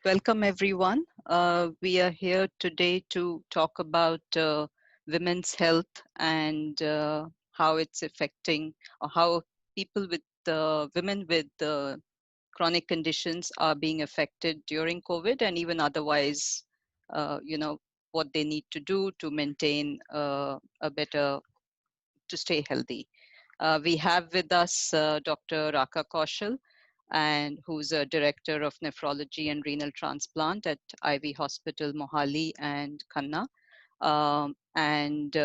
Welcome, everyone. We are here today to talk about women's health and how it's affecting, or how people with women with chronic conditions are being affected during COVID and even otherwise, you know, what they need to do to maintain a better, to stay healthy. We have with us Dr. Raka Kaushal, and who's a director of nephrology and renal transplant at Ivy Hospital, Mohali and Khanna. And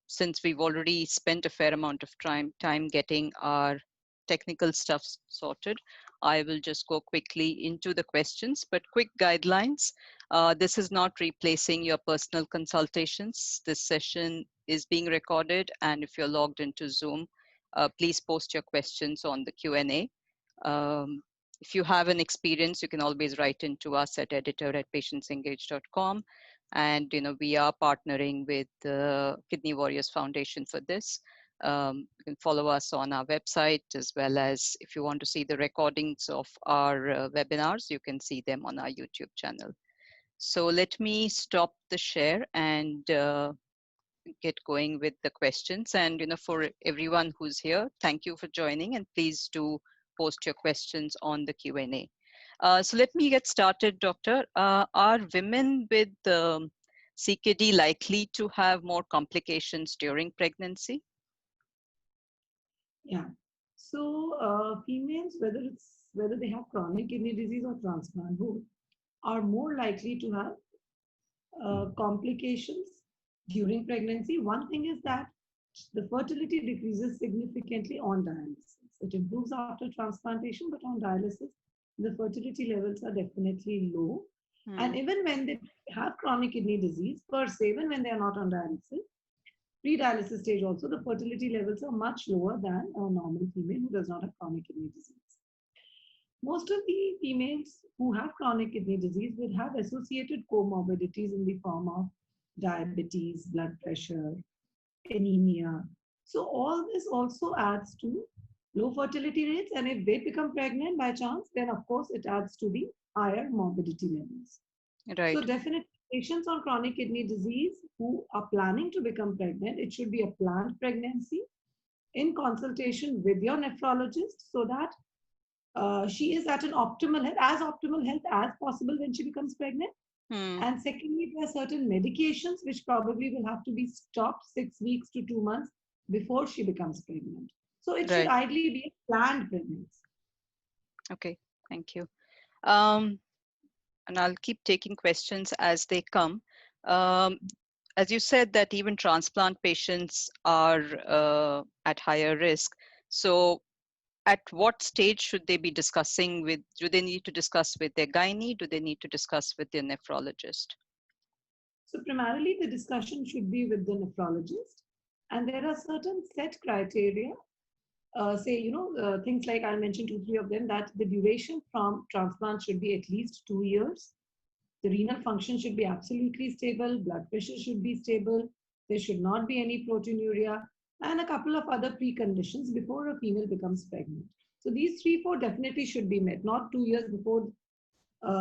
Since we've already spent a fair amount of time getting our technical stuff sorted, I will just go quickly into the questions, but quick guidelines. This is not replacing your personal consultations. This session is being recorded, and if you're logged into Zoom, please post your questions on the Q&A. If you have an experience, you can always write into us at editor@patientsengage.com. And we are partnering with the Kidney Warriors Foundation for this. You can follow us on our website, as well as if you want to see the recordings of our webinars, you can see them on our YouTube channel. So let me stop the share and get going with the questions. And for everyone who's here, thank you for joining, and please do post your questions on the Q&A. So let me get started, Doctor. Are women with CKD likely to have more complications during pregnancy? Yeah. So females, whether they have chronic kidney disease or transplant, both are more likely to have complications during pregnancy. One thing is that the fertility decreases significantly on dialysis. It improves after transplantation, but on dialysis, the fertility levels are definitely low. And even when they have chronic kidney disease, per se, even when they are not on dialysis, pre-dialysis stage also, the fertility levels are much lower than a normal female who does not have chronic kidney disease. Most of the females who have chronic kidney disease will have associated comorbidities in the form of diabetes, blood pressure, anemia. So all this also adds to low fertility rates, and if they become pregnant by chance, then of course it adds to the higher morbidity levels. Right. So definitely patients on chronic kidney disease who are planning to become pregnant, it should be a planned pregnancy in consultation with your nephrologist, so that she is at an optimal health as possible when she becomes pregnant. And secondly, there are certain medications which probably will have to be stopped 6 weeks to 2 months before she becomes pregnant. So it should ideally be a planned pregnancy. Okay, thank you. And I'll keep taking questions as they come. As you said, that even transplant patients are at higher risk. So at what stage should they be discussing with, do they need to discuss with their gynae? Do they need to discuss with their nephrologist? So primarily the discussion should be with the nephrologist. And there are certain set criteria, things like I'll mention 2, 3 of them, that the duration from transplant should be at least 2 years. The renal function should be absolutely stable, blood pressure should be stable, there should not be any proteinuria, and a couple of other preconditions before a female becomes pregnant. So these 3, 4 definitely should be met, not 2 years before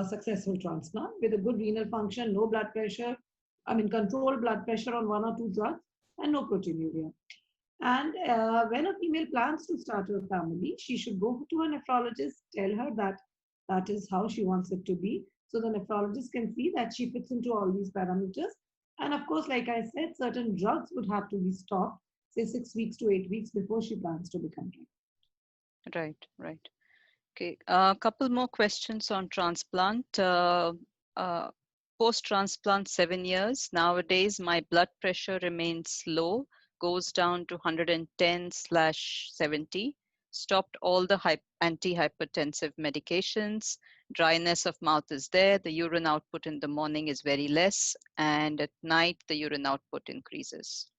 successful transplant, with a good renal function, no blood pressure, controlled blood pressure on 1 or 2 drugs, and no proteinuria. And when a female plans to start her family, she should go to a nephrologist, tell her that that is how she wants it to be. So the nephrologist can see that she fits into all these parameters. And of course, like I said, certain drugs would have to be stopped, say 6 weeks to 8 weeks before she plans to become pregnant. Right. Okay, a couple more questions on transplant. Post-transplant 7 years, nowadays my blood pressure remains low, goes down to 110/70, stopped all the antihypertensive medications, dryness of mouth is there, the urine output in the morning is very less, and at night the urine output increases.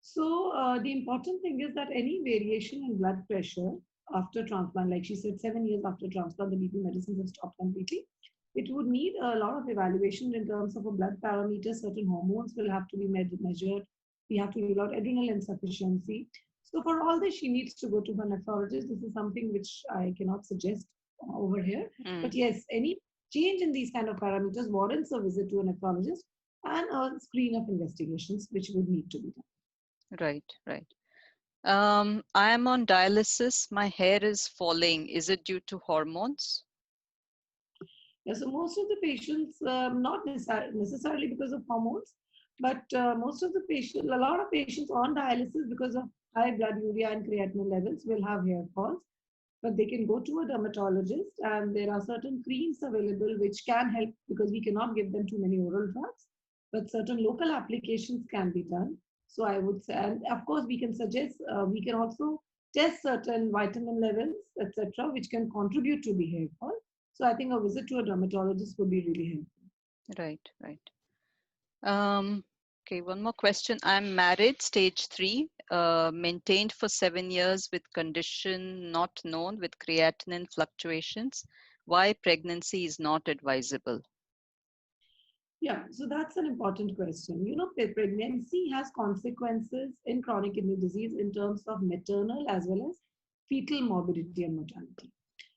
So the important thing is that any variation in blood pressure after transplant, like she said, 7 years after transplant, the BP medicines have stopped completely. It would need a lot of evaluation in terms of a blood parameter. Certain hormones will have to be measured. We have to rule out adrenal insufficiency. So for all this, she needs to go to her nephrologist. This is something which I cannot suggest over here. But Mm. yes, any change in these kind of parameters warrants a visit to a nephrologist and a screen of investigations which would need to be done. Right, right. I am on dialysis. My hair is falling. Is it due to hormones? Yeah, so most of the patients, not necessarily because of hormones, but most of the patients, a lot of patients on dialysis because of high blood urea and creatinine levels will have hair falls. But they can go to a dermatologist, and there are certain creams available which can help because we cannot give them too many oral drugs, but certain local applications can be done. So I would say, and of course, we can suggest, we can also test certain vitamin levels, etc., which can contribute to the hair fall. So I think a visit to a dermatologist would be really helpful. Right, right. Um, okay, one more question. I'm married, stage 3, maintained for 7 years with condition not known with creatinine fluctuations. Why pregnancy is not advisable? Yeah, so that's an important question. You know, pregnancy has consequences in chronic kidney disease in terms of maternal as well as fetal morbidity and mortality.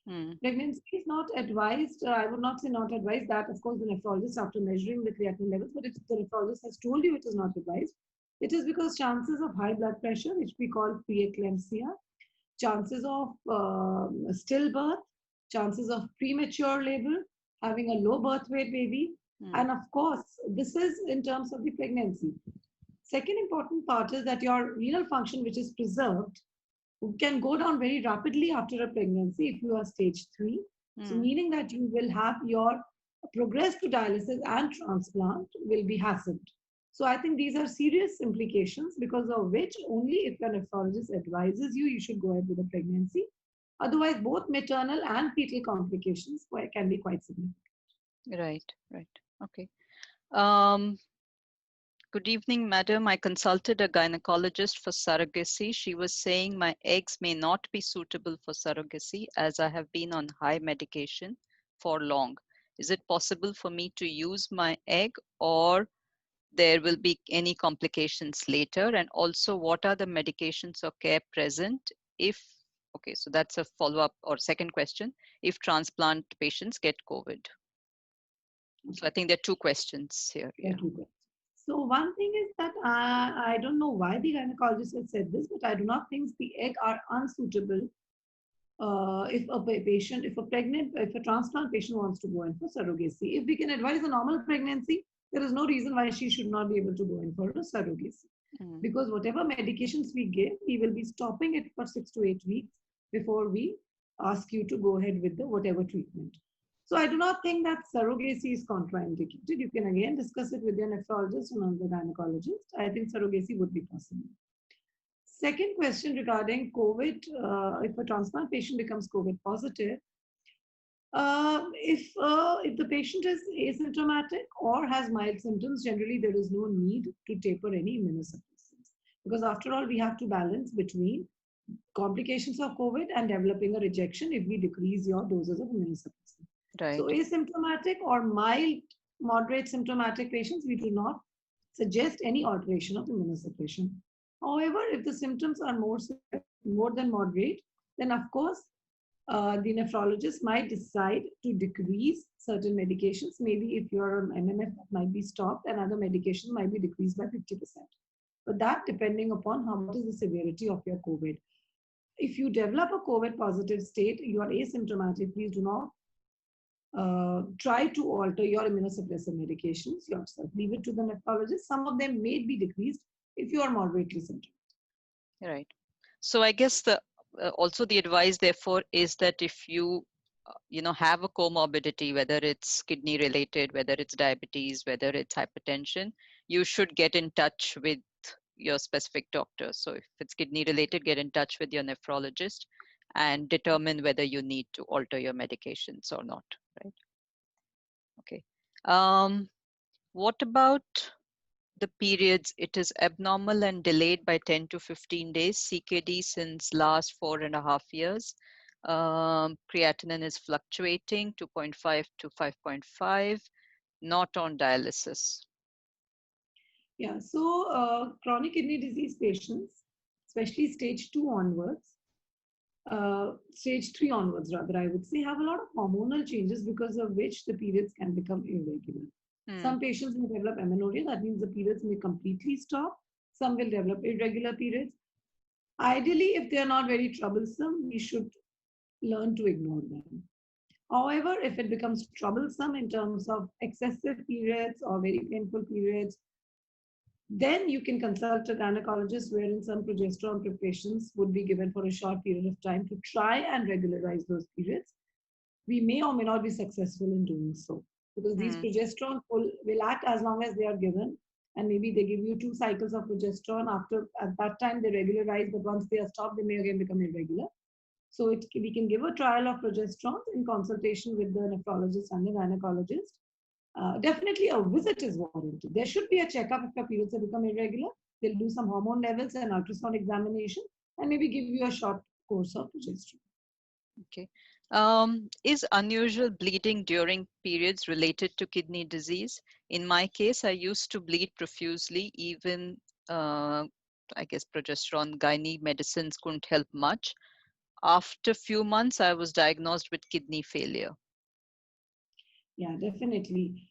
Mm, Pregnancy is not advised. I would not say not advised. That, of course, the nephrologist, after measuring the creatinine levels, but if the nephrologist has told you it is not advised, it is because chances of high blood pressure, which we call preeclampsia, chances of stillbirth, chances of premature labor, having a low birth weight baby, mm, and of course, this is in terms of the pregnancy. Second important part is that your renal function, which is preserved, can go down very rapidly after a pregnancy if you are stage 3. So, mm. meaning that you will have your progress to dialysis and transplant will be hastened. So, I think these are serious implications because of which only if your nephrologist advises you, you should go ahead with a pregnancy. Otherwise, both maternal and fetal complications can be quite significant. Right, right. Okay. Um, Good evening, madam. I consulted a gynecologist for surrogacy. She was saying my eggs may not be suitable for surrogacy as I have been on high medication for long. Is it possible for me to use my egg or there will be any complications later? And also, what are the medications or care present if, okay, so that's a follow up or second question, if transplant patients get COVID? So I Okay. think there are two questions here. There are Yeah. two questions. So one thing is that I don't know why the gynecologist has said this, but I do not think the egg are unsuitable if a patient, if a transplant patient wants to go in for surrogacy. If we can advise a normal pregnancy, there is no reason why she should not be able to go in for a surrogacy. Mm, Because whatever medications we give, we will be stopping it for 6 to 8 weeks before we ask you to go ahead with the whatever treatment. So I do not think that surrogacy is contraindicated. You can again discuss it with your nephrologist and the gynecologist. I think surrogacy would be possible. Second question regarding COVID, if a transplant patient becomes COVID positive, if the patient is asymptomatic or has mild symptoms, generally there is no need to taper any immunosuppressants because after all we have to balance between complications of COVID and developing a rejection if we decrease your doses of immunosuppressant. So right. asymptomatic or mild, moderate symptomatic patients, we do not suggest any alteration of immunosuppression. However, if the symptoms are more than moderate, then of course the nephrologist might decide to decrease certain medications. Maybe if you're on MMF, that might be stopped and other medications might be decreased by 50%. But that depending upon how what is the severity of your COVID. If you develop a COVID positive state, you are asymptomatic, please do not try to alter your immunosuppressor medications yourself. Leave it to the nephrologist. Some of them may be decreased if you are moderately symptomatic. Right. So I guess the also the advice therefore is that if you have a comorbidity, whether it's kidney related, whether it's diabetes, whether it's hypertension, you should get in touch with your specific doctor. So if it's kidney related, get in touch with your nephrologist and determine whether you need to alter your medications or not. Right. Okay. Um, what about the periods? It is abnormal and delayed by 10 to 15 days, CKD since last 4.5 years. Creatinine is fluctuating 2.5 to 5.5, not on dialysis. Yeah, so chronic kidney disease patients, especially stage 2 onwards, stage 3 onwards, rather, I would say, have a lot of hormonal changes because of which the periods can become irregular. Mm, Some patients may develop amenorrhea, that means the periods may completely stop. Some will develop irregular periods. Ideally, if they are not very troublesome, we should learn to ignore them. However, if it becomes troublesome in terms of excessive periods or very painful periods, then you can consult a gynecologist wherein some progesterone preparations would be given for a short period of time to try and regularize those periods. We may or may not be successful in doing so because these mm, progesterone will act as long as they are given, and maybe they give you 2 cycles of progesterone. After at that time they regularize, but once they are stopped, they may again become irregular. So we can give a trial of progesterone in consultation with the nephrologist and the gynecologist. Definitely a visit is warranted. There should be a checkup if your periods have become irregular. They'll do some hormone levels and ultrasound examination and maybe give you a short course of progesterone. okay. Is unusual bleeding during periods related to kidney disease? In my case, I used to bleed profusely. Even, I guess, progesterone, gynae medicines couldn't help much. After few months, I was diagnosed with kidney failure. Yeah, definitely.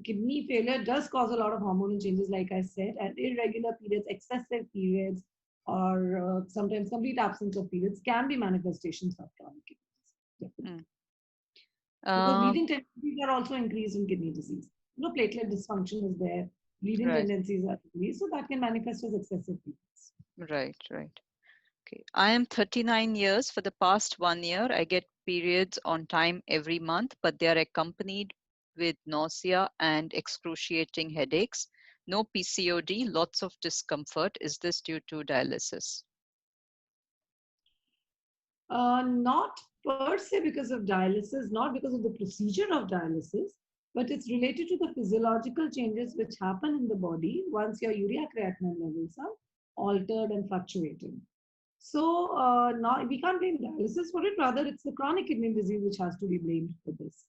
Kidney failure does cause a lot of hormonal changes, like I said, and irregular periods, excessive periods, or sometimes complete absence of periods can be manifestations of chronic kidney disease. Definitely. Mm. Because Um, bleeding tendencies are also increased in kidney disease. Platelet dysfunction is there, bleeding right, tendencies are increased, so that can manifest as excessive bleedings. right, right. Okay. I am 39 years. For the past 1 year, I get periods on time every month, but they are accompanied with nausea and excruciating headaches. No PCOD, lots of discomfort. Is this due to dialysis? Not per se because of dialysis, not because of the procedure of dialysis, but it's related to the physiological changes which happen in the body once your urea creatinine levels are altered and fluctuating. So, we can't blame dialysis for it. Rather, it's the chronic kidney disease which has to be blamed for this.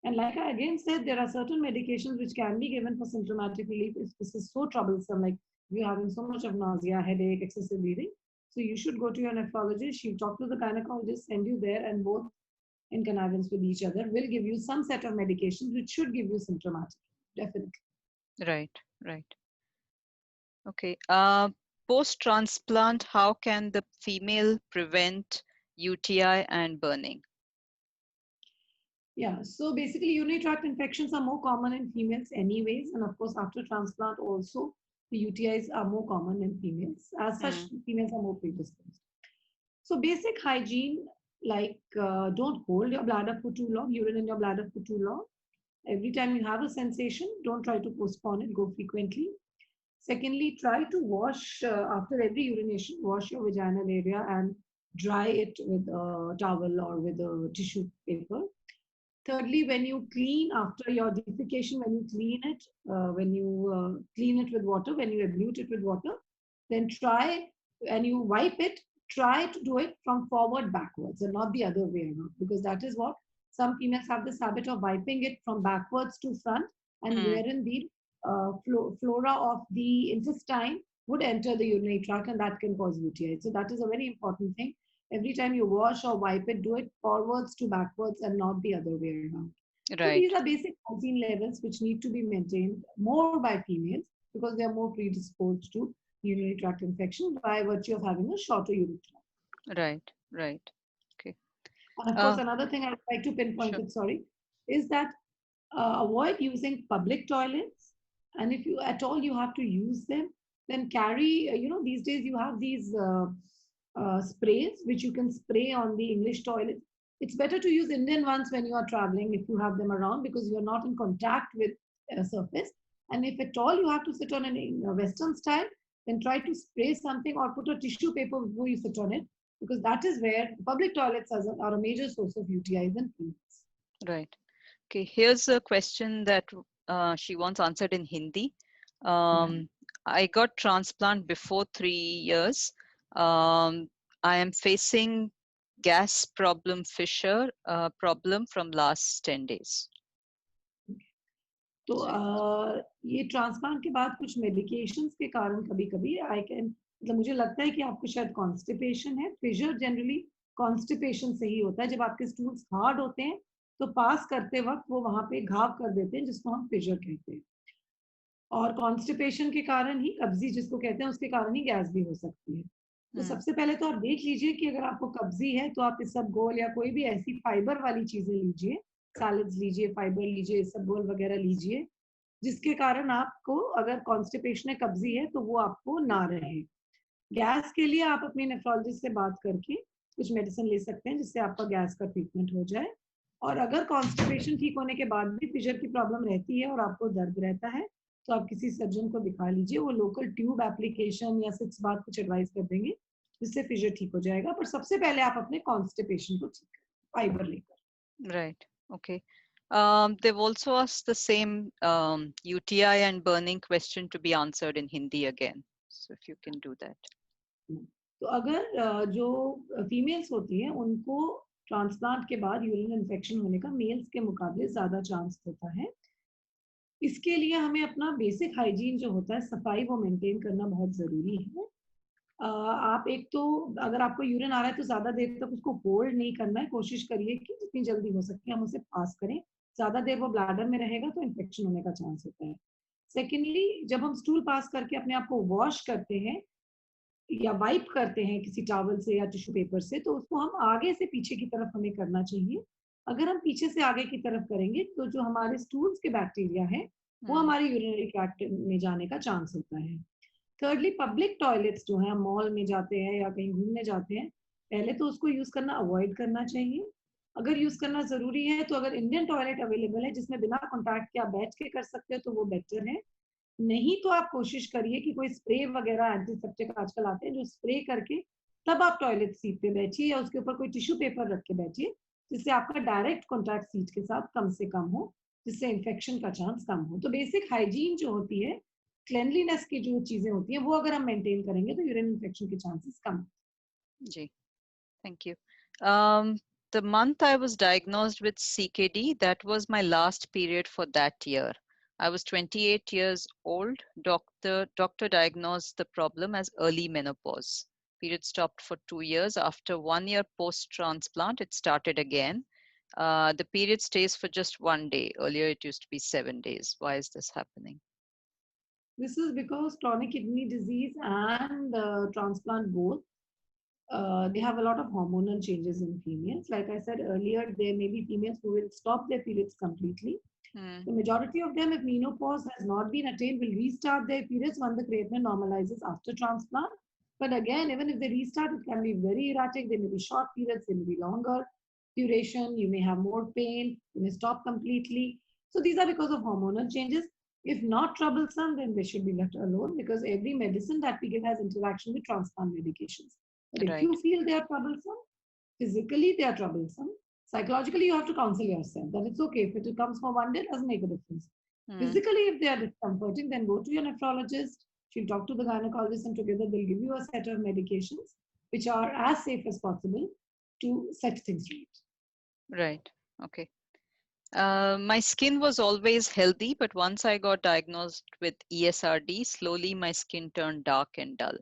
And like I again said, there are certain medications which can be given for symptomatic relief if this is so troublesome, like you're having so much of nausea, headache, excessive bleeding. So you should go to your nephrologist. She'll talk to the gynecologist, send you there, and both in connivance with each other will give you some set of medications which should give you symptomatic. Definitely. Right, right. Okay. Post-transplant, how can the female prevent UTI and burning? Yeah, so basically urinary tract infections are more common in females anyways, and of course after transplant also the UTIs are more common in females. As such, Mm, females are more predisposed. So basic hygiene, like don't hold your bladder for too long, urine in your bladder for too long. Every time you have a sensation, don't try to postpone it, go frequently. Secondly, try to wash after every urination, wash your vaginal area and dry it with a towel or with a tissue paper. Thirdly, when you clean after your defecation, when you clean it, clean it with water, when you abute it with water, then try and you wipe it, try to do it from forward backwards and not the other way around, because that is what some females have this habit of wiping it from backwards to front, and mm, wherein the flora of the intestine would enter the urinary tract, and that can cause UTI. So that is a very important thing. Every time you wash or wipe it, do it forwards to backwards and not the other way around. So right, these are basic hygiene levels which need to be maintained more by females because they are more predisposed to urinary tract infection by virtue of having a shorter urethra. right, right. Okay. And of course, Uh, another thing I'd like to pinpoint sure. it, sorry, is that avoid using public toilets. And if you at all you have to use them, then carry, these days you have these sprays which you can spray on the English toilet. It's better to use Indian ones when you are traveling if you have them around because you're not in contact with a surface. And if at all you have to sit on a Western style, then try to spray something or put a tissue paper before you sit on it because that is where public toilets are a major source of UTIs and females. Right. Okay. Here's a question that she wants answered in Hindi. Yeah. I got transplant before 3 years. Um, I am facing gas problem, fissure problem from last 10 days. तो ये transplant के बाद कुछ medications के कारण कभी कभी I can मतलब मुझे लगता है कि आपको शायद कॉन्स्टिपेशन है. फिशर जनरली कॉन्स्टिपेशन से ही होता है. जब आपके स्टूल्स हार्ड होते हैं तो पास करते वक्त वो वहां पे घाव कर देते हैं, जिसको हम फिशर कहते हैं. और कॉन्स्टिपेशन के कारण ही कब्जी जिसको कहते हैं, उसके कारण ही गैस भी हो सकती है. तो Hmm. सबसे पहले तो आप देख लीजिए कि अगर आपको कब्जी है तो आप इसबगोल या कोई भी ऐसी फाइबर वाली चीजें लीजिए. सैलड्स लीजिए, फाइबर लीजिए, इसबगोल वगैरह लीजिए, जिसके कारण आपको अगर कॉन्स्टिपेशन है, कब्जी है, तो वो आपको ना रहे. गैस के लिए आप अपने नेफ्रोलॉजिस्ट से बात करके कुछ मेडिसिन ले सकते हैं जिससे आपका गैस का ट्रीटमेंट हो जाए. और अगर कॉन्स्टिपेशन ठीक होने के बाद भी फिशर की प्रॉब्लम रहती है और आपको दर्द रहता है, तो आप किसी सर्जन को दिखा लीजिए. वो लोकल ट्यूब एप्लीकेशन या 6 बार कुछ एडवाइस कर देंगे जिससे फिशर ठीक हो जाएगा. पर सबसे पहले आप अपने कॉन्स्टिपेशन को ठीक करें फाइबर लेकर. Right. Okay. They've also asked the same UTI and burning question to be answered in Hindi again. So if you can do that. तो अगर जो फीमेल्स होती हैं उनको ट्रांसप्लांट के बाद यूरिन इन्फेक्शन होने का मेल्स के मुकाबले ज्यादा चांस होता है. इसके लिए हमें अपना बेसिक हाइजीन जो होता है, सफाई, वो मेंटेन करना बहुत जरूरी है. आप एक तो अगर आपको यूरिन आ रहा है तो ज्यादा देर तक उसको होल्ड नहीं करना है. कोशिश करिए कि जितनी जल्दी हो सके हम उसे पास करें. ज्यादा देर वो ब्लैडर में रहेगा तो इन्फेक्शन होने का चांस होता है. सेकेंडली, जब हम स्टूल पास करके अपने आप को वॉश करते हैं या वाइप करते हैं किसी टॉवल से या टिश्यू पेपर से, तो उसको हम आगे से पीछे की तरफ हमें करना चाहिए. अगर हम पीछे से आगे की तरफ करेंगे तो जो हमारे स्टूल्स के बैक्टीरिया है वो Hmm. हमारे यूरिनरी ट्रैक्ट में जाने का चांस होता है. थर्डली, पब्लिक टॉयलेट्स जो है, मॉल में जाते हैं या कहीं घूमने जाते हैं, पहले तो उसको यूज करना अवॉइड करना चाहिए. अगर यूज करना जरूरी है तो अगर इंडियन टॉयलेट अवेलेबल है जिसमें बिना कॉन्टैक्ट के आप बैठ के कर सकते हो तो वो बेटर है. नहीं तो आप कोशिश करिए कि कोई स्प्रे वगैरह एंटीसेप्टिक आजकल आते हैं जो स्प्रे करके तब आप टॉयलेट सीट पे बैठिए या उसके ऊपर कोई टिश्यू पेपर रख के बैठिए, जिससे आपका डायरेक्ट कॉन्टैक्ट सीट के साथ कम से कम हो, जिससे इन्फेक्शन का चांस कम हो. तो बेसिक हाइजीन जो होती है, क्लेनलीनेस की जो चीजें होती हैं, वो अगर हम मेंटेन करेंगे तो यूरिन इन्फेक्शन के chances come. Ji. Thank you. Um, the month I was diagnosed with CKD, that was my last period for that year. I was 28 years old. Doctor diagnosed the problem as early menopause. Period stopped for 2 years. After 1 year post-transplant, it started again. The period stays for just 1 day. Earlier, it used to be 7 days. Why is this happening? This is because chronic kidney disease and transplant both, they have a lot of hormonal changes in females. Like I said earlier, there may be females who will stop their periods completely. Hmm. The majority of them, if menopause has not been attained, will restart their periods when the creatinine normalizes after transplant. But again, even if they restart, it can be very erratic. They may be short periods, they may be longer duration. You may have more pain. You may stop completely. So these are because of hormonal changes. If not troublesome, then they should be left alone because every medicine that we give has interaction with transplant medications. But if Right. you feel they are troublesome, physically they are troublesome, psychologically you have to counsel yourself that it's okay. If it comes for 1 day, it doesn't make a difference. Hmm. Physically, if they are discomforting, then go to your nephrologist. She'll talk to the gynecologist and together they'll give you a set of medications which are as safe as possible to set things right. Right. Okay. My skin was always healthy, but once I got diagnosed with ESRD, slowly my skin turned dark and dull.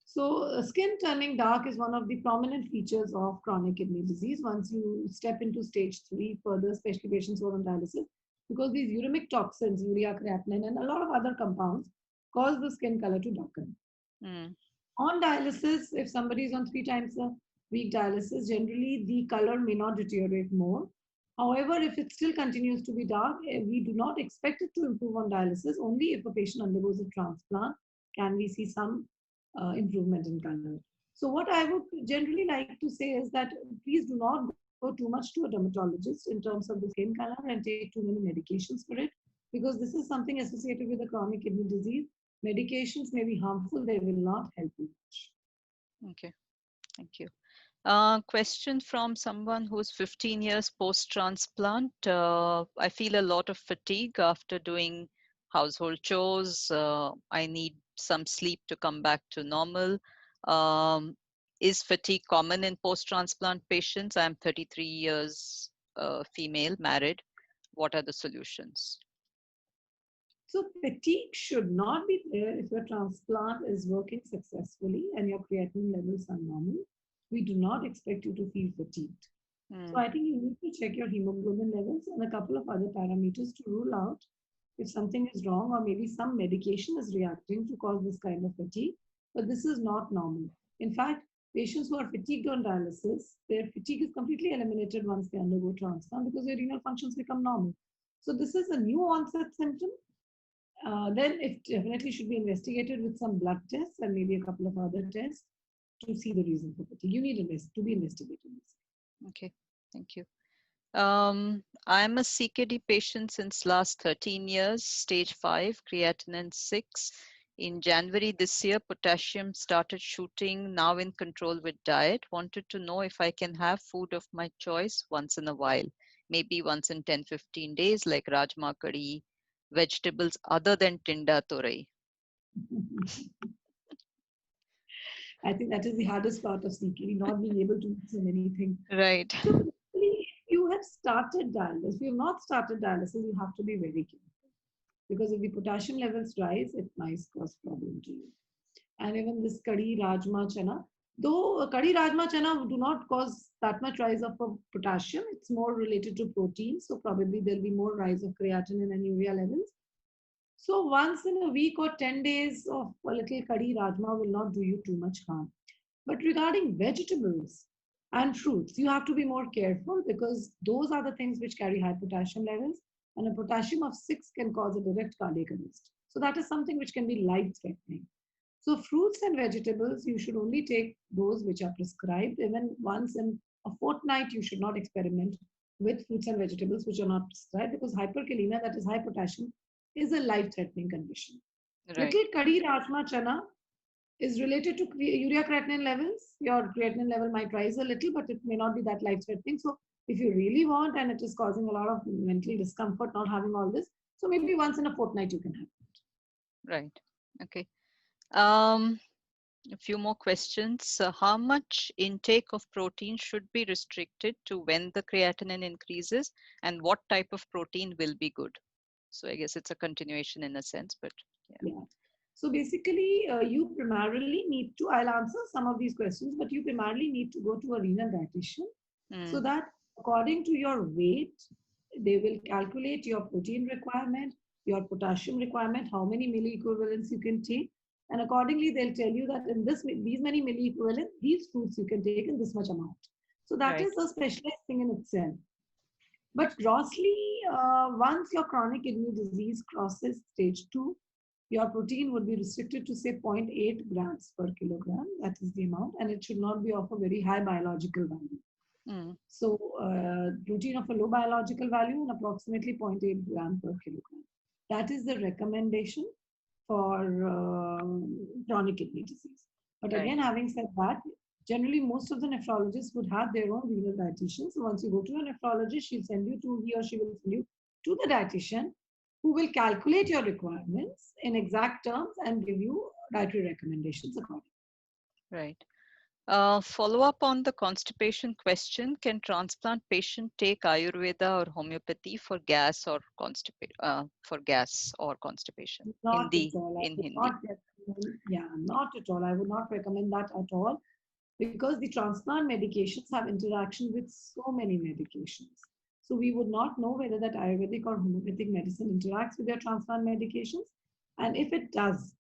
So, skin turning dark is one of the prominent features of chronic kidney disease. Once you step into stage 3, further, especially patients who are on dialysis, because these uremic toxins, urea, creatinine, and a lot of other compounds cause the skin color to darken. Mm. On dialysis, if somebody is on 3 times a week dialysis, generally the color may not deteriorate more. However, if it still continues to be dark, we do not expect it to improve on dialysis. Only if a patient undergoes a transplant can we see some improvement in color. So what I would generally like to say is that please do not go too much to a dermatologist in terms of the skin color and take too many medications for it, because this is something associated with a chronic kidney disease. Medications may be harmful, they will not help you much. Okay, thank you. Question from someone who's 15 years post-transplant. I feel a lot of fatigue after doing household chores. I need some sleep to come back to normal. Um, is fatigue common in post-transplant patients? I'm 33 years female, married. What are the solutions? So fatigue should not be there if your transplant is working successfully and your creatinine levels are normal. We do not expect you to feel fatigued. So Mm. I think you need to check your hemoglobin levels and a couple of other parameters to rule out if something is wrong or maybe some medication is reacting to cause this kind of fatigue. But this is not normal. In fact, patients who are fatigued on dialysis, their fatigue is completely eliminated once they undergo transplant because their renal functions become normal. So this is a new onset symptom. Then it definitely should be investigated with some blood tests and maybe a couple of other tests to see the reason for fatigue. You need to be investigated. Okay, thank you. I'm a CKD patient since last 13 years, stage 5, creatinine 6. In January this year, potassium started shooting, now in control with diet. Wanted to know if I can have food of my choice once in a while, maybe once in 10-15 days, like rajma curry, vegetables other than tinda torai. I think that is the hardest part of CKD, not being able to eat so many things. Right. So basically, if you have started dialysis, if you have not started dialysis, you have to be very careful because if the potassium levels rise, it might cause problem to you. And even this kadhi, rajma, chana, though kadhi, rajma, chana do not cause that much rise of potassium, it's more related to protein. So probably there'll be more rise of creatinine and urea levels. So once in a week or 10 days of a little kadhi, rajma will not do you too much harm. But regarding vegetables and fruits, you have to be more careful because those are the things which carry high potassium levels, and a potassium of 6 can cause a direct cardiac arrest. So that is something which can be life threatening. So fruits and vegetables, you should only take those which are prescribed. Even once in a fortnight, you should not experiment with fruits and vegetables which are not prescribed because hyperkalemia, that is high potassium, is a life-threatening condition. Right. Little kadhi, rajma, chana is related to urea creatinine levels. Your creatinine level might rise a little, but it may not be that life threatening. So, if you really want and it is causing a lot of mental discomfort not having all this, so maybe once in a fortnight you can have. Right. Okay. Um, a few more questions. How much intake of protein should be restricted to when the creatinine increases, and what type of protein will be good? So I guess it's a continuation in a sense, but yeah. Yeah. So basically, you primarily need to, I'll answer some of these questions, but you primarily need to go to a renal dietitian so Mm, that according to your weight, they will calculate your protein requirement, your potassium requirement, how many milliequivalents you can take. And accordingly, they'll tell you that in these many milliequivalents, these fruits you can take in this much amount. So that right. is a specialized thing in itself. But grossly, once your chronic kidney disease crosses stage 2, your protein would be restricted to say zero point 0.8 grams per kilogram. That is the amount, and it should not be of a very high biological value. Mm, So, protein of a low biological value and approximately zero point 0.8 gram per kilogram. That is the recommendation for chronic kidney disease. But right. again, having said that, generally most of the nephrologists would have their own renal dietitian. So once you go to a nephrologist, she'll send you to, he or she will send you to the dietitian who will calculate your requirements in exact terms and give you dietary recommendations accordingly. Right. Follow up on the constipation question. Can transplant patient take Ayurveda or homeopathy for gas or constipation Not at all. I in would Hindi? not recommend, yeah, not at all. I would not recommend that at all because the transplant medications have interaction with so many medications. So we would not know whether that Ayurvedic or homeopathic medicine interacts with their transplant medications. And if it does,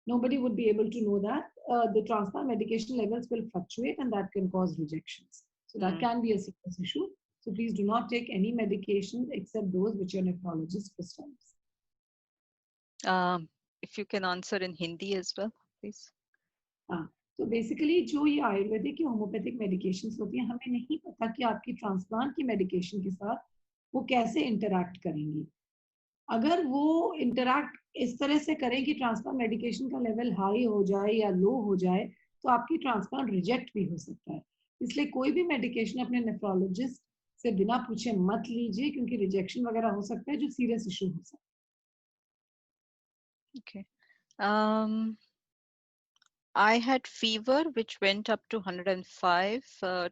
nobody would be able to know that. The transplant medication levels will fluctuate and that can cause rejections. So that Mm. can be a serious issue. So please do not take any medication except those which your nephrologist prescribes. Um, if you can answer in Hindi as well, please. हाँ तो basically जो ये आयुर्वेदिक या homeopathic medications होती हैं हमें नहीं पता कि आपकी ट्रांसप्लांट की मेडिकेशन के साथ वो कैसे इंटरैक्ट करेंगी अगर वो इंटरैक्ट इस तरह से करें कि ट्रांसप्लांट मेडिकेशन का लेवल हाई हो जाए या लो हो जाए तो आपकी ट्रांसप्लांट रिजेक्ट भी हो सकता है इसलिए कोई भी मेडिकेशन अपने नेफ्रोलॉजिस्ट से बिना पूछे मत लीजिए क्योंकि रिजेक्शन वगैरह हो सकता है जो सीरियस इशू हो सकता है Okay. Um, I had fever which went up to 105,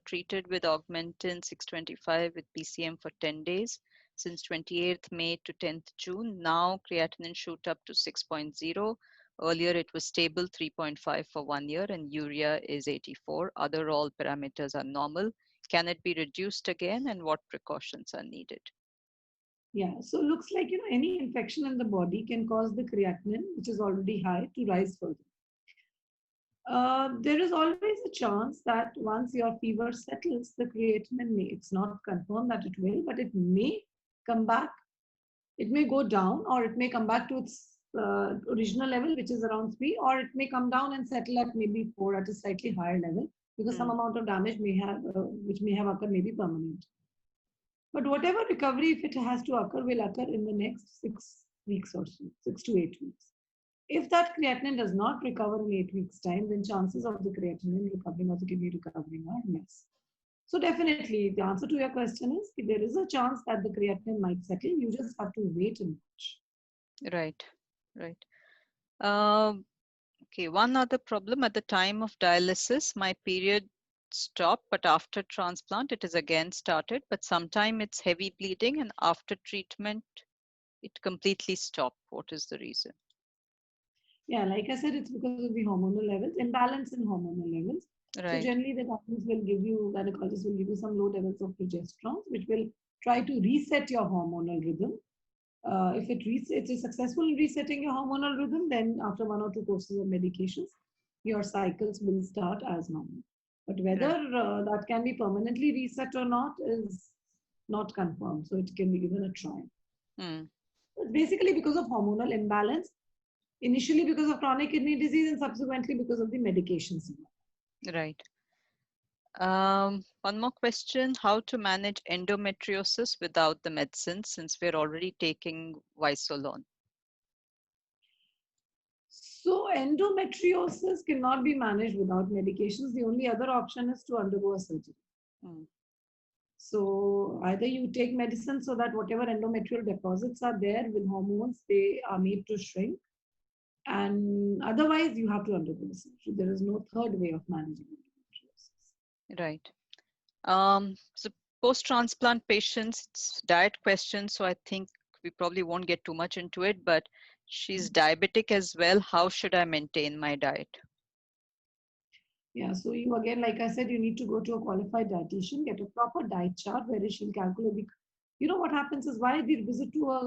treated with Augmentin 625 with PCM for 10 days. since 28th May to 10th June. Now creatinine shoot up to 6.0. Earlier it was stable 3.5 for 1 year, and urea is 84. Other all parameters are normal. Can it be reduced again, and what precautions are needed? Yeah, so looks like, any infection in the body can cause the creatinine, which is already high, to rise further. There is always a chance that once your fever settles, the creatinine may, it's not confirmed that it will, but it may come back. It may go down, or it may come back to its original level, which is around 3, or it may come down and settle at maybe 4 at a slightly higher level, because some amount of damage may have, which may have occurred, may be permanent. But whatever recovery, if it has to occur, will occur in the next 6 weeks or so, 6 to 8 weeks. If that creatinine does not recover in 8 weeks' time, then chances of the creatinine recovering or the kidney recovering are less. So definitely, the answer to your question is, if there is a chance that the creatinine might settle, you just have to wait and watch. Right, right. Okay, one other problem: at the time of dialysis, my period stopped, but after transplant, it is again started. But sometime it's heavy bleeding, and after treatment, it completely stopped. What is the reason? Yeah, like I said, it's because of the hormonal levels, imbalance in hormonal levels. So Right. generally, the gynecologists will give you some low levels of progesterone, which will try to reset your hormonal rhythm. If it is successful in resetting your hormonal rhythm, then after 1 or 2 courses of medications, your cycles will start as normal. But whether Right. that can be permanently reset or not is not confirmed. So it can be given a try. Mm, It's basically because of hormonal imbalance, initially because of chronic kidney disease, and subsequently because of the medications. right. One more question: how to manage endometriosis without the medicine, since we're already taking Visolon? So endometriosis cannot be managed without medications. The only other option is to undergo a surgery. Mm, So either you take medicine so that whatever endometrial deposits are there with hormones, they are made to shrink. And otherwise, you have to undergo the surgery. There is no third way of managing endometriosis. right. So post-transplant patients, it's diet question, so I think we probably won't get too much into it, but she's diabetic as well. How should I maintain my diet? Yeah, so you again, like I said, you need to go to a qualified dietitian, get a proper diet chart where she'll calculate the. What happens is why the visit to a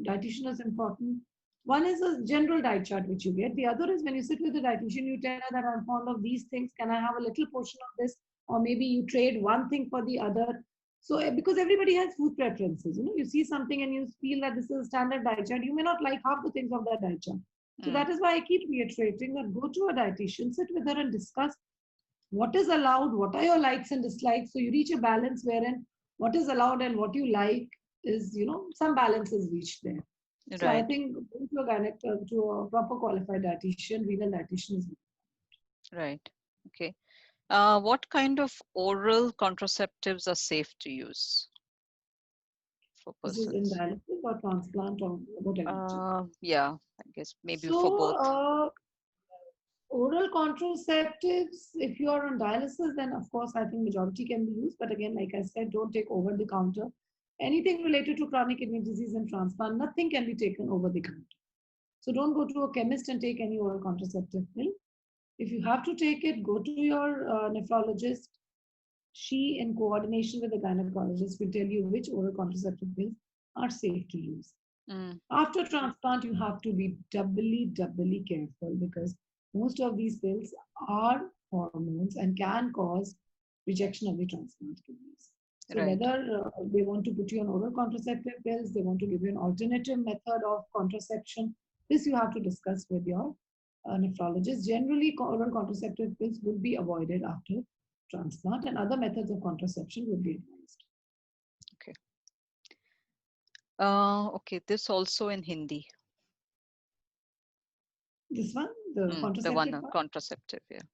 dietitian is important. One is a general diet chart which you get. The other is when you sit with the dietitian, you tell her that I'm fond of these things. Can I have a little portion of this? Or maybe you trade one thing for the other. So because everybody has food preferences, you see something and you feel that this is a standard diet chart. You may not like half the things of that diet chart. So Mm, that is why I keep reiterating that go to a dietitian, sit with her and discuss what is allowed, what are your likes and dislikes. So you reach a balance wherein what is allowed and what you like is, some balance is reached there. So I right, think going to a to a proper qualified dietitian, renal dietitian is. right. Okay. What kind of oral contraceptives are safe to use for This is in persons? dialysis or transplant or whatever. Yeah, I guess maybe for So both. oral contraceptives, if you are on dialysis, then of course I think majority can be used. But again, like I said, don't take over the counter. Anything related to chronic kidney disease and transplant, nothing can be taken over the counter. So don't go to a chemist and take any oral contraceptive pill. If you have to take it, go to your nephrologist. She, in coordination with the gynecologist, will tell you which oral contraceptive pills are safe to use. Mm, After transplant, you have to be doubly careful because most of these pills are hormones and can cause rejection of the transplant kidneys. So right. whether they want to put you on oral contraceptive pills, they want to give you an alternative method of contraception, this you have to discuss with your nephrologist. Generally, oral contraceptive pills will be avoided after transplant, and other methods of contraception would be advised. Okay. Okay, this also in Hindi. This one, the The one contraceptive part. contraceptive, yeah.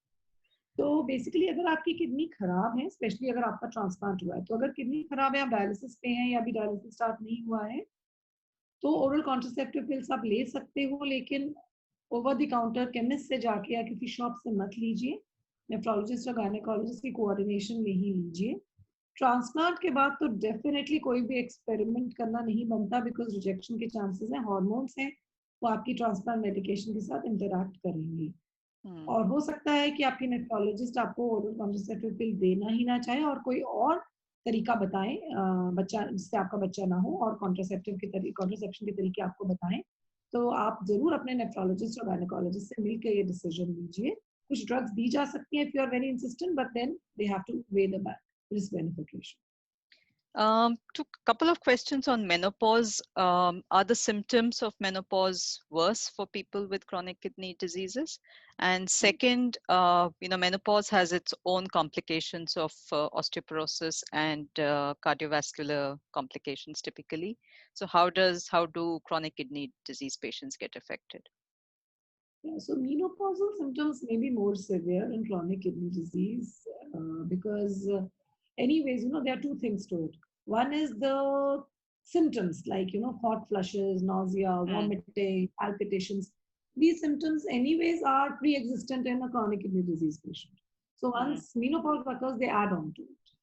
तो basically अगर आपकी kidney खराब है, specially अगर आपका transplant हुआ है, तो अगर किडनी खराब है, आप डायलिसिस पे हैं या अभी डायलिसिस स्टार्ट नहीं हुआ है, तो ओरल कॉन्ट्रासेप्टिव पिल्स आप ले सकते हो, लेकिन ओवर द काउंटर केमिस्ट से जाके या किसी शॉप से मत लीजिए. नेफ्रोलॉजिस्ट और गायनेकोलॉजिस्ट की कोऑर्डिनेशन में ही लीजिए. ट्रांसप्लांट के बाद तो डेफिनेटली कोई भी एक्सपेरिमेंट करना नहीं बनता, बिकॉज रिजेक्शन के चांसेस हैं, हॉर्मोन्स हैं, वो आपकी ट्रांसप्लांट मेडिकेशन के साथ इंटरैक्ट करेंगी। और हो सकता है कि आपकी नेफ्रोलॉजिस्ट आपको ओरल कॉन्ट्रासेप्टिव पिल देना ही ना चाहे और कोई और तरीका बताएं, बच्चा जिससे आपका बच्चा ना हो, और कॉन्ट्रासेप्शन के तरीके आपको बताएं। तो आप जरूर अपने नेफ्रोलॉजिस्ट और गायनेकोलॉजिस्ट से मिलकर ये डिसीजन लीजिए। कुछ ड्रग्स दी जा सकती हैं if you are very insistent, but then they have to weigh the risk benefit ratio. To couple of questions on menopause. Are the symptoms of menopause worse for people with chronic kidney diseases? And second, menopause has its own complications of osteoporosis and cardiovascular complications typically. So how do chronic kidney disease patients get affected? Yeah, so menopausal symptoms may be more severe in chronic kidney disease because anyways, there are two things to it. One is the symptoms like, hot flushes, nausea, vomiting, palpitations. These symptoms anyways are pre-existent in a chronic kidney disease patient. So once menopause occurs, they add on to it.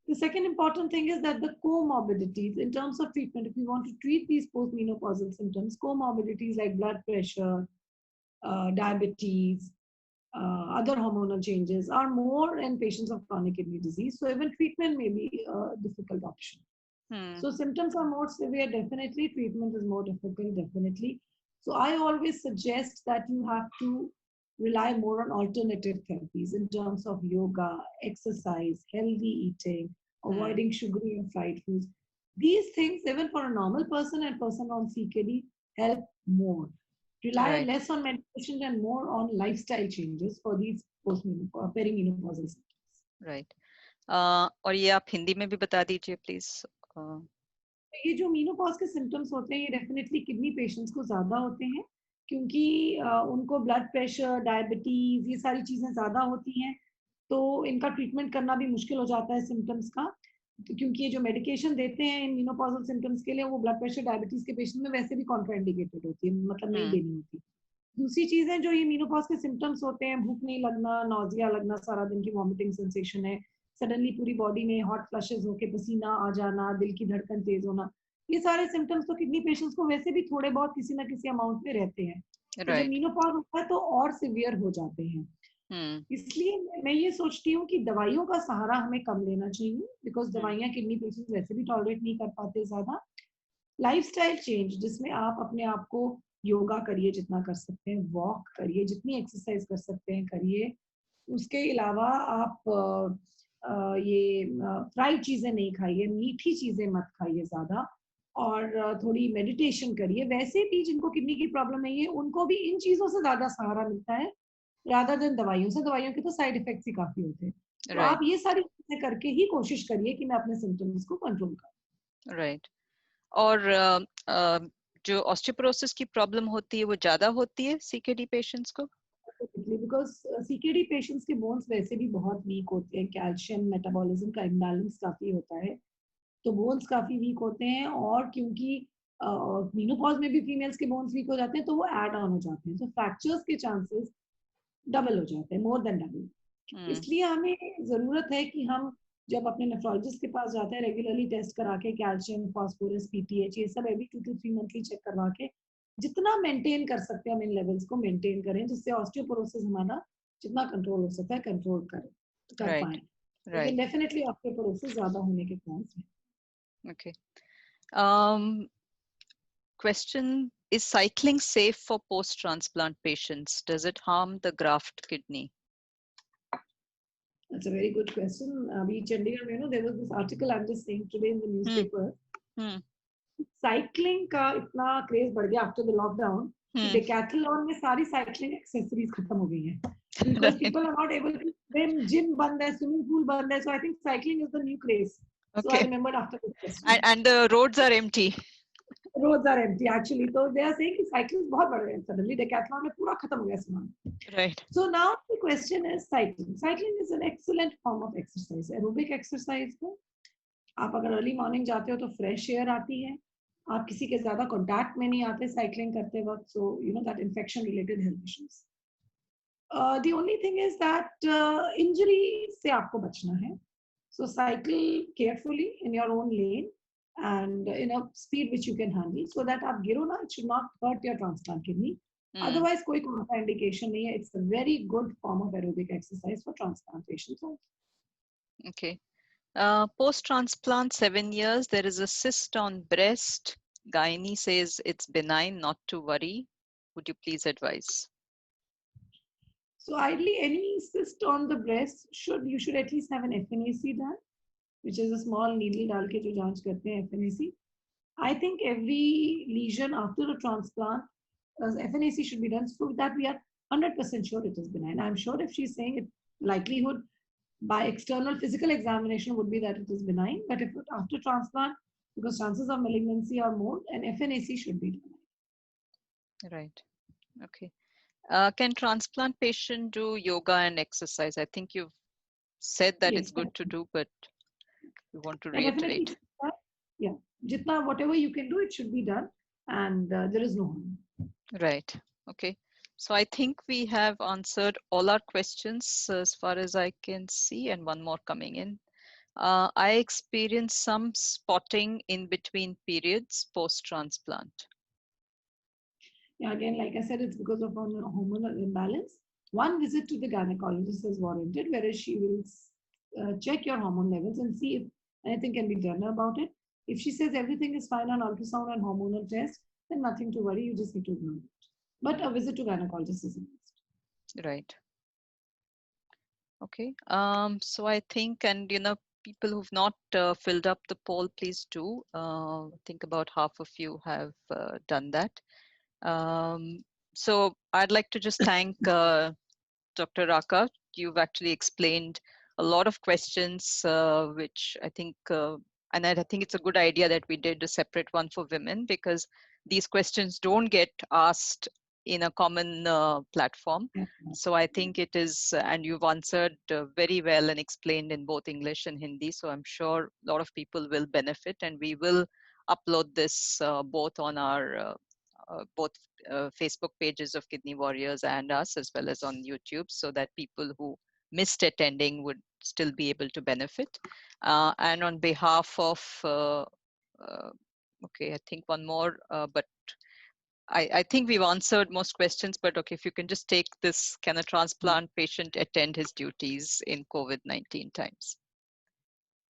The second important thing is that the comorbidities in terms of treatment, if you want to treat these postmenopausal symptoms, comorbidities like blood pressure, diabetes, other hormonal changes are more in patients of chronic kidney disease. So even treatment may be a difficult option. So symptoms are more severe, definitely. Treatment is more difficult, definitely. So I always suggest that you have to rely more on alternative therapies in terms of yoga, exercise, healthy eating, avoiding sugary and fried foods. These things, even for a normal person and person on CKD, help more. Rely less on medication and more on lifestyle changes for these perimenopausal symptoms. Right. और ये आप हिंदी में भी बता दीजिए please. ये जो menopause के सिम्टम्स होते हैं ये डेफिनेटली किडनी पेशेंट्स को ज्यादा होते हैं क्योंकि उनको ब्लड प्रेशर, डायबिटीज, ये सारी चीजें ज्यादा होती हैं, तो इनका ट्रीटमेंट करना भी मुश्किल हो जाता है सिम्टम्स का, क्योंकि ये जो मेडिकेशन देते हैं इन मीनोपॉजल सिम्टम्स के लिए वो ब्लड प्रेशर, डायबिटीज के पेशेंट में वैसे भी कॉन्ट्राइंडिकेटेड होती है, मतलब नहीं देनी होती. दूसरी चीज है जो ये मीनोपॉज के सिम्टम्स होते हैं, भूख नहीं लगना, नौजिया लगना, सारा दिन की वॉमिटिंग सेंसेशन है, सडनली पूरी बॉडी में हॉट फ्लशेस होके पसीना आ जाना, दिल की धड़कन तेज होना, ये सारे सिम्टम्स तो किडनी पेशेंट्स को वैसे भी थोड़े बहुत किसी ना किसी अमाउंट में रहते हैं. तो जब मीनोपॉज होता है तो और सिवियर हो जाते हैं. इसलिए मैं ये सोचती हूँ कि दवाइयों का सहारा हमें कम लेना चाहिए, बिकॉज दवाइयाँ किडनी पेशेंट्स वैसे भी टॉलरेट नहीं कर पाते ज्यादा. लाइफस्टाइल चेंज जिसमें आप अपने आप को योगा करिए जितना कर सकते हैं, वॉक करिए, जितनी एक्सरसाइज कर सकते हैं करिए. उसके अलावा आप ये फ्राइड चीजें नहीं खाइए, मीठी चीजें मत खाइए ज्यादा, और थोड़ी मेडिटेशन करिए. वैसे भी जिनको किडनी की प्रॉब्लम नहीं है उनको भी इन चीजों से ज्यादा सहारा मिलता है रादर देन दवाइयों से. दवाइयों के तो साइड इफेक्ट्स ही काफी होते हैं. तो आप ये सारी चीजें करके ही कोशिश करिए कि मैं अपने सिम्टम्स को कंट्रोल करूं. राइट. और जो ऑस्टियोपोरोसिस की प्रॉब्लम होती है वो ज्यादा होती है सीकेडी पेशेंट्स को, बिकॉज सीकेडी पेशेंट्स के बोन्स वैसे भी बहुत वीक होते हैं, कैल्शियम मेटाबॉलिज्म का इम्बैलेंस काफी होता है, तो बोन्स काफी वीक होते हैं. और क्योंकि मीनोपॉज में भी फीमेल्स के बोन्स वीक हो जाते हैं तो वो ऐड ऑन हो जाते हैं, तो फ्रैक्चर्स के चांसेस डबल हो जाते हैं, मोर देन डबल. इसलिए हमें जरूरत है कि हम जब अपने नेफ्रोलॉजिस्ट के पास जाते हैं रेगुलरली टेस्ट करा के, कैल्शियम, फास्फोरस, पीटीएच, ये सब एवरी 2 to 3 मंथली चेक करवा के जितना मेंटेन कर सकते हैं हम इन लेवल्स को मेंटेन करें, जिससे ऑस्टियोपोरोसिस हमारा जितना कंट्रोल हो सकता है कंट्रोल कर पाए. लेकिन डेफिनेटली ऑस्टियोपोरोसिस ज्यादा होने के चांस है. Okay. Question: Is cycling safe for post-transplant patients? Does it harm the graft kidney? That's a very good question. We Chandigarh, there was this article I'm just saying today in the newspaper. Cycling का इतना craze बढ़ गया after the lockdown कि Decathlon में सारी cycling accessories खत्म हो गई हैं, because people are not able to swim, gym बंद है, swimming pool बंद है, so I think cycling is the new craze. So I remembered after this question. And the roads are empty. Roads are empty actually. So they are saying कि cycling बहुत बढ़ रहे हैं, suddenly decathlon में पूरा खत्म हो गया सामान. Right. So now the question is cycling. Cycling is an excellent form of exercise. Aerobic exercise को आप अगर अर्ली मॉर्निंग जाते हो तो फ्रेश एयर आती है, आप किसी के ज्यादा कांटेक्ट में नहीं आते साइकिलिंग करते वक्त, so you know that infection related health issues. The only thing is that injury से आपको बचना है. So cycle carefully in your own lane and in a speed which you can handle so that आप गिरो ना, it should not hurt your transplant kidney. Mm, Otherwise कोई contraindication नहीं है. It's a very good form of aerobic exercise for transplant patients. okay. Post-transplant, 7 years, there is a cyst on breast. Gynae says it's benign, not to worry. Would you please advise? So ideally, any cyst on the breast you should at least have an FNAC done, which is a small needle डाल के जो जांच करते हैं FNAC. I think every lesion after a transplant, FNAC should be done so that we are 100% sure it is benign. I'm sure if she's saying it, likelihood by external physical examination would be that it is benign. But if after transplant, because chances of malignancy are more, an FNAC should be done. Right. Okay. Can transplant patient do yoga and exercise? I think you've said that Yes, it's good to do, but we want to yeah, definitely. reiterate. Yeah, jitna whatever you can do, it should be done, and there is no harm. Right. Okay. So I think we have answered all our questions as far as I can see, and one more coming in. I experienced some spotting in between periods post-transplant. Yeah, again, like I said, it's because of an hormonal imbalance. One visit to the gynecologist is warranted, whereas she will check your hormone levels and see if anything can be done about it. If she says everything is fine on ultrasound and hormonal test, then nothing to worry. You just need to ignore it. But a visit to gynecologist is a must. Right. Okay. So I think, and people who've not filled up the poll, please do. I think about half of you have done that. So I'd like to just thank Dr. Raka. You've actually explained a lot of questions, which I think, and I think it's a good idea that we did a separate one for women, because these questions don't get asked in a common platform. Yeah. So I think it is, and you've answered very well and explained in both English and Hindi. So I'm sure a lot of people will benefit, and we will upload this both on our both Facebook pages of Kidney Warriors and us, as well as on YouTube, so that people who missed attending would still be able to benefit. And on behalf of, okay, I think one more, but I think we've answered most questions, but okay, if you can just take this, can a transplant patient attend his duties in COVID-19 times?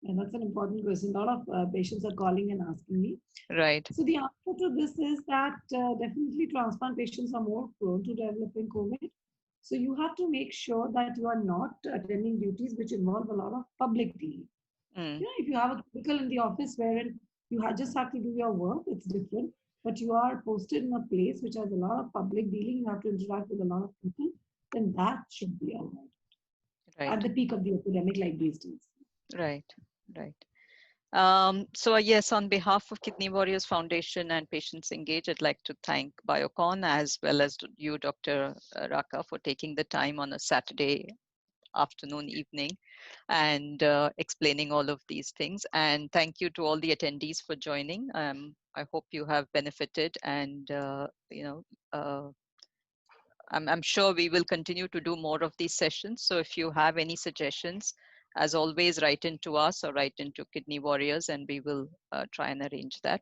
And that's an important question. A lot of patients are calling and asking me. Right. So the answer to this is that definitely transplant patients are more prone to developing COVID. So you have to make sure that you are not attending duties which involve a lot of public dealing. Mm. If you have a cubicle in the office wherein you just have to do your work, it's different. But you are posted in a place which has a lot of public dealing, you have to interact with a lot of people, then that should be all right. At Right. the peak of the epidemic like these days. Right. Right. So yes, on behalf of Kidney Warriors Foundation and Patients Engage, I'd like to thank Biocon as well as you, Dr. Raka, for taking the time on a Saturday afternoon, evening, and explaining all of these things. And thank you to all the attendees for joining. I hope you have benefited, and I'm sure we will continue to do more of these sessions. So if you have any suggestions, as always, write into us or write into Kidney Warriors, and we will try and arrange that.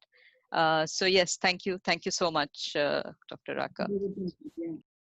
So yes, thank you. Thank you so much, Dr. Raka. Yeah.